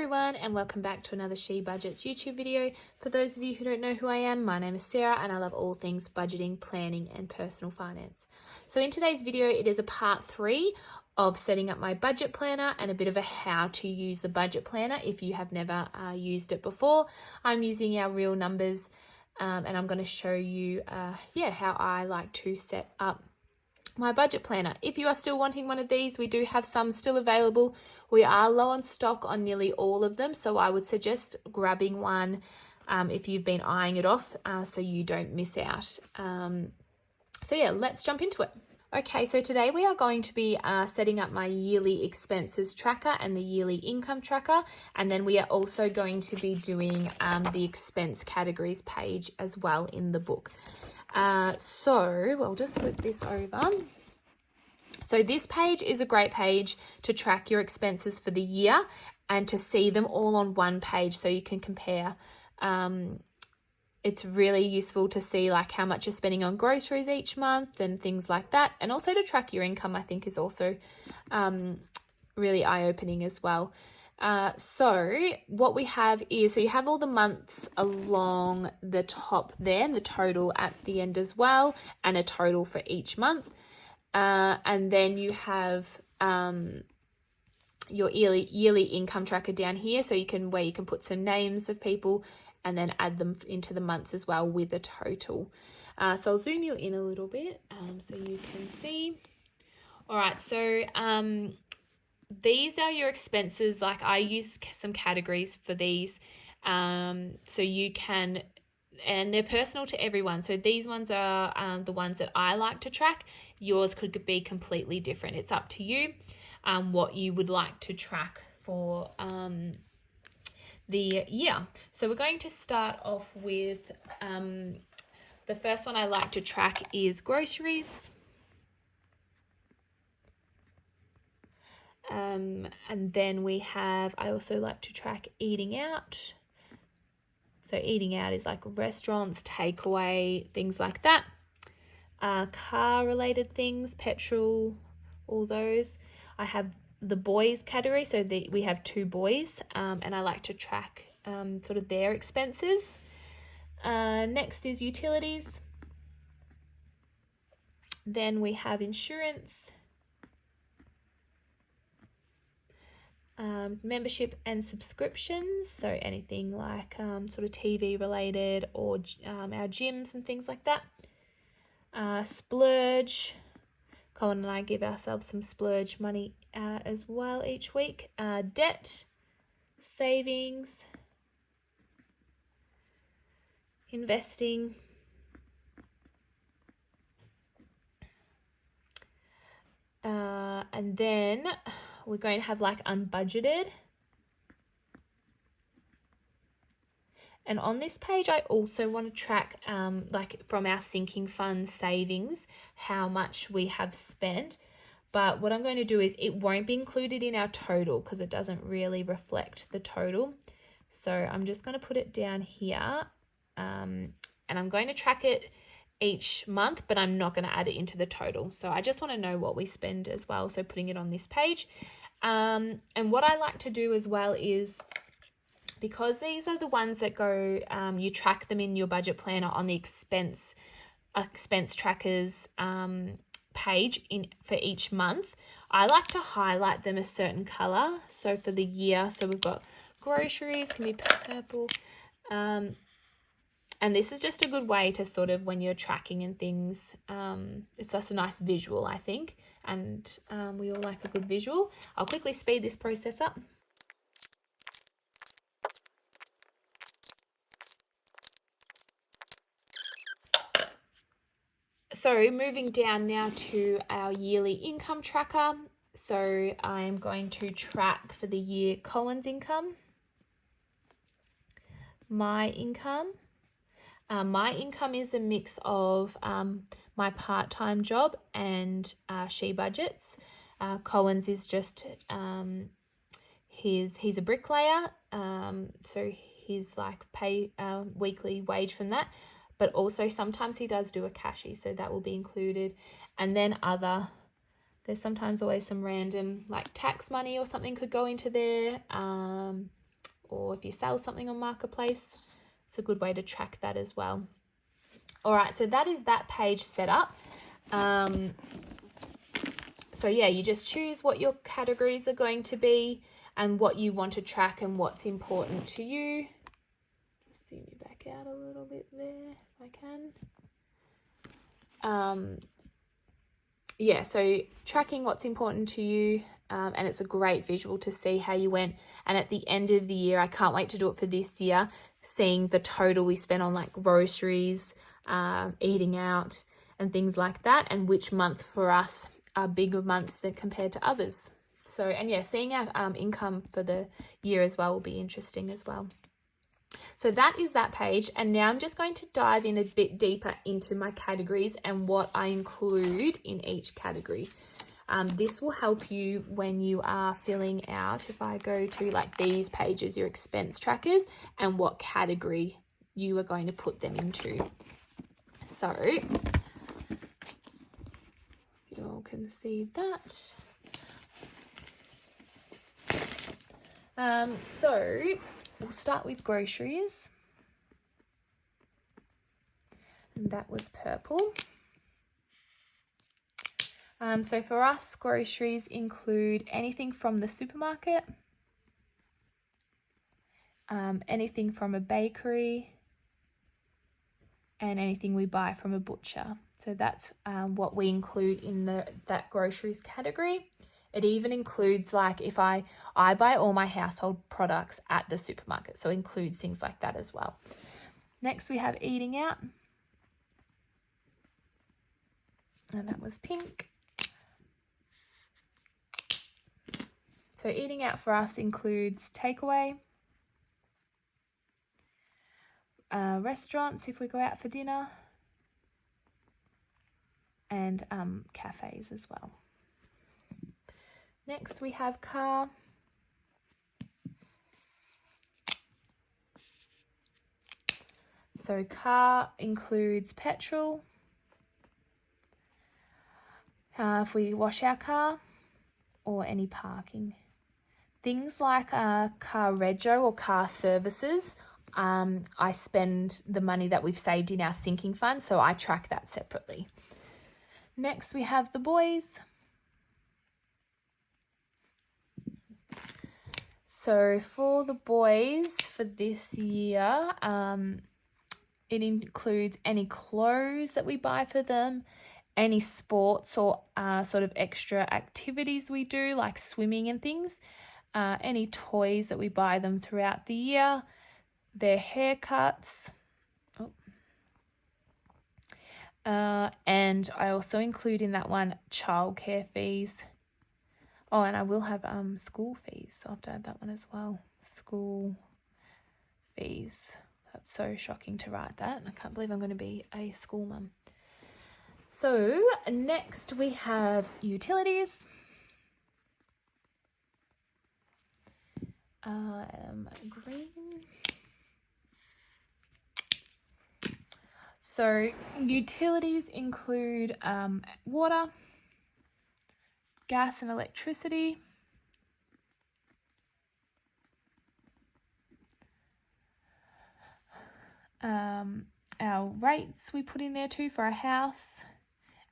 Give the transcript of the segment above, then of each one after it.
everyone, and welcome back to another She Budgets YouTube video. For those of you who don't know who I am, my name is Sarah and I love all things budgeting, planning and personal finance. So in today's video, it is a part 3 of setting up my budget planner and a bit of a how to use the budget planner if you have never used it before. I'm using our real numbers and I'm going to show you how I like to set up my budget planner. If you are still wanting one of these, we do have some still available. We are low on stock on nearly all of them, so I would suggest grabbing one if you've been eyeing it off so you don't miss out. Let's jump into it. Okay, so today we are going to be setting up my yearly expenses tracker and the yearly income tracker, and then we are also going to be doing the expense categories page as well in the book. So we'll just flip this over. So this page is a great page to track your expenses for the year and to see them all on one page so you can compare. It's really useful to see like how much you're spending on groceries each month and things like that. And also to track your income, I think, is also really eye-opening as well. So what we have is, so you have all the months along the top there and the total at the end as well, and a total for each month. And then you have your yearly income tracker down here, so you can put some names of people and then add them into the months as well with a total. So I'll zoom you in a little bit so you can see. All right, so these are your expenses. Like I use some categories for these so you can, and they're personal to everyone. So these ones are the ones that I like to track. Yours could be completely different. It's up to you what you would like to track for the year. So we're going to start off with the first one I like to track is groceries. And then I also like to track eating out. So eating out is like restaurants, takeaway, things like that. Car related things, petrol, all those. I have the boys category. So we have 2 boys and I like to track sort of their expenses. Next is utilities. Then we have insurance. Membership and subscriptions, so anything like sort of TV related or our gyms and things like that. Splurge. Colin and I give ourselves some splurge money as well each week. Debt, savings, investing, and then we're going to have like unbudgeted. And on this page, I also want to track like from our sinking fund savings, how much we have spent. But what I'm going to do is it won't be included in our total because it doesn't really reflect the total. So I'm just going to put it down here and I'm going to track it each month, but I'm not going to add it into the total. So I just want to know what we spend as well. So putting it on this page. And what I like to do as well is, because these are the ones that go, you track them in your budget planner on the expense trackers page for each month. I like to highlight them a certain color. So for the year, so we've got groceries, can be purple. And this is just a good way to sort of, when you're tracking and things, it's just a nice visual, I think. And we all like a good visual. I'll quickly speed this process up. So moving down now to our yearly income tracker. So I'm going to track for the year Colin's income, my income. My income is a mix of my part-time job and She Budgets. Colin's is just he's a bricklayer, so he's like pay weekly wage from that. But also sometimes he does do a cashy, so that will be included. And then there's sometimes always some random like tax money or something could go into there. or if you sell something on Marketplace, it's a good way to track that as well. All right, so that is that page set up. So yeah, you just choose what your categories are going to be and what you want to track and what's important to you. Zoom you back out a little bit there if I can. Yeah, so tracking what's important to you, and it's a great visual to see how you went. And at the end of the year, I can't wait to do it for this year, seeing the total we spent on like groceries, eating out and things like that, and which month for us are bigger months than compared to others. So, and yeah, seeing our income for the year as well will be interesting as well. So that is that page, and now I'm just going to dive in a bit deeper into my categories and what I include in each category. This will help you when you are filling out, if I go to like these pages, your expense trackers, and what category you are going to put them into. So you all can see that. So we'll start with groceries. And that was purple. So for us, groceries include anything from the supermarket, anything from a bakery, and anything we buy from a butcher. So that's what we include in that groceries category. It even includes like if I buy all my household products at the supermarket, so it includes things like that as well. Next we have eating out, and that was pink. So eating out for us includes takeaway, restaurants if we go out for dinner, and cafes as well. Next we have car. So car includes petrol, if we wash our car, or any parking. Things like car rego or car services, I spend the money that we've saved in our sinking fund, so I track that separately. Next we have the boys. So for the boys for this year, it includes any clothes that we buy for them, any sports or sort of extra activities we do like swimming and things, any toys that we buy them throughout the year, their haircuts, and I also include in that one childcare fees. Oh, and I will have school fees, so I'll have to add that one as well. School fees. That's so shocking to write that. I can't believe I'm going to be a school mum. So next we have utilities. Green. So utilities include water, gas and electricity, our rates we put in there too for our house,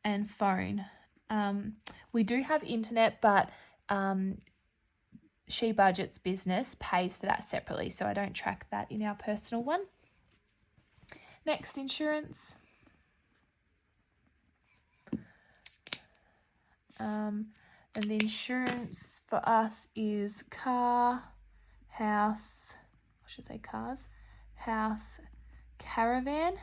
and phone. We do have internet, but She Budget's business pays for that separately, so I don't track that in our personal one. Next, insurance. And the insurance for us is car, house, I should say cars, house, caravan.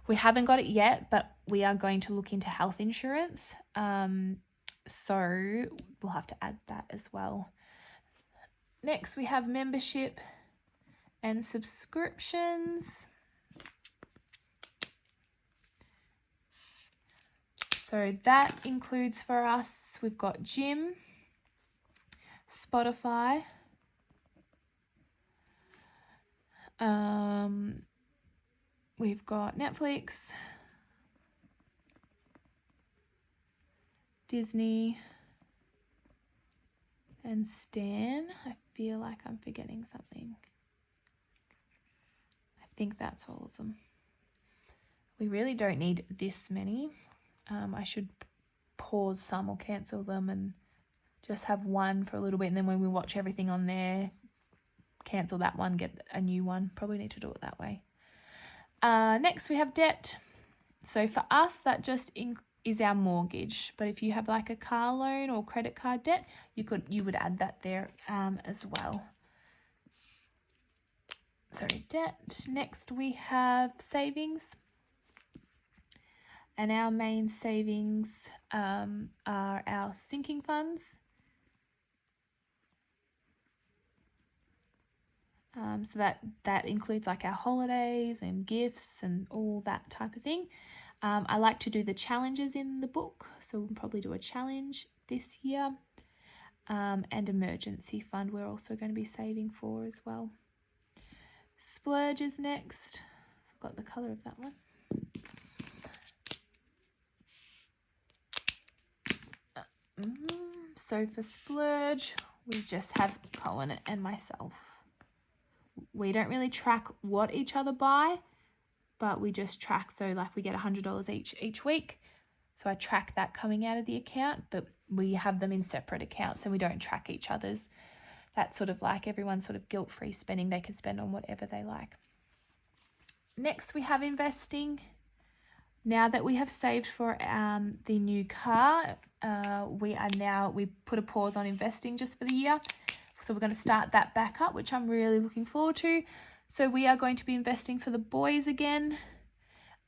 We haven't got it yet, but we are going to look into health insurance. So we'll have to add that as well. Next, we have membership and subscriptions. So that includes for us, we've got gym, Spotify, we've got Netflix, Disney, and Stan, I feel like I'm forgetting something. I think that's all of them. We really don't need this many. I should pause some or cancel them and just have one for a little bit, and then when we watch everything on there, cancel that one, get a new one. Probably need to do it that way. Next we have debt. So for us, that just is our mortgage. But if you have like a car loan or credit card debt, you would add that there as well. Sorry, debt. Next we have savings. And our main savings are our sinking funds. So that includes like our holidays and gifts and all that type of thing. I like to do the challenges in the book, so we'll probably do a challenge this year. And emergency fund we're also going to be saving for as well. Splurge is next. Forgot the colour of that one. So for splurge, we just have Cohen and myself. We don't really track what each other buy, but we just track, so like we get $100 each week. So I track that coming out of the account, but we have them in separate accounts and we don't track each other's. That's sort of like everyone's sort of guilt-free spending. They can spend on whatever they like. Next, we have investing. Now that we have saved for the new car, we put a pause on investing just for the year. So we're going to start that back up, which I'm really looking forward to. So we are going to be investing for the boys again.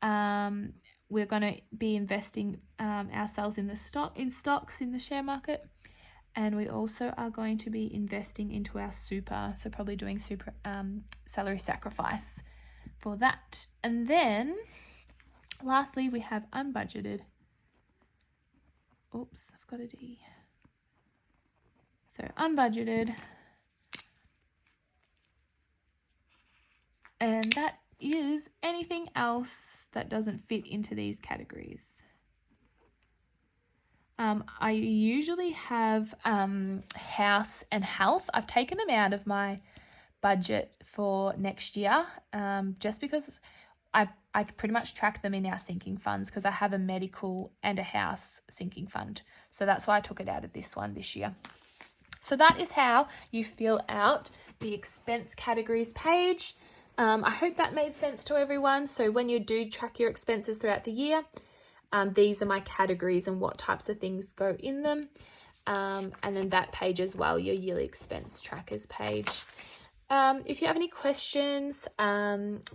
We're going to be investing ourselves in stocks in the share market. And we also are going to be investing into our super. So probably doing super salary sacrifice for that. And then lastly, we have unbudgeted. Oops, I've got a D. So unbudgeted. And that is anything else that doesn't fit into these categories. I usually have house and health. I've taken them out of my budget for next year just because I pretty much track them in our sinking funds because I have a medical and a house sinking fund. So that's why I took it out of this one this year. So that is how you fill out the expense categories page. I hope that made sense to everyone. So when you do track your expenses throughout the year, these are my categories and what types of things go in them. And then that page as well, your yearly expense trackers page. If you have any questions,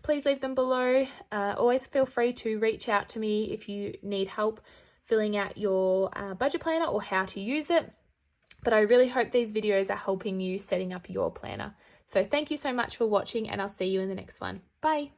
please leave them below. Always feel free to reach out to me if you need help filling out your budget planner or how to use it. But I really hope these videos are helping you setting up your planner. So thank you so much for watching, and I'll see you in the next one. Bye.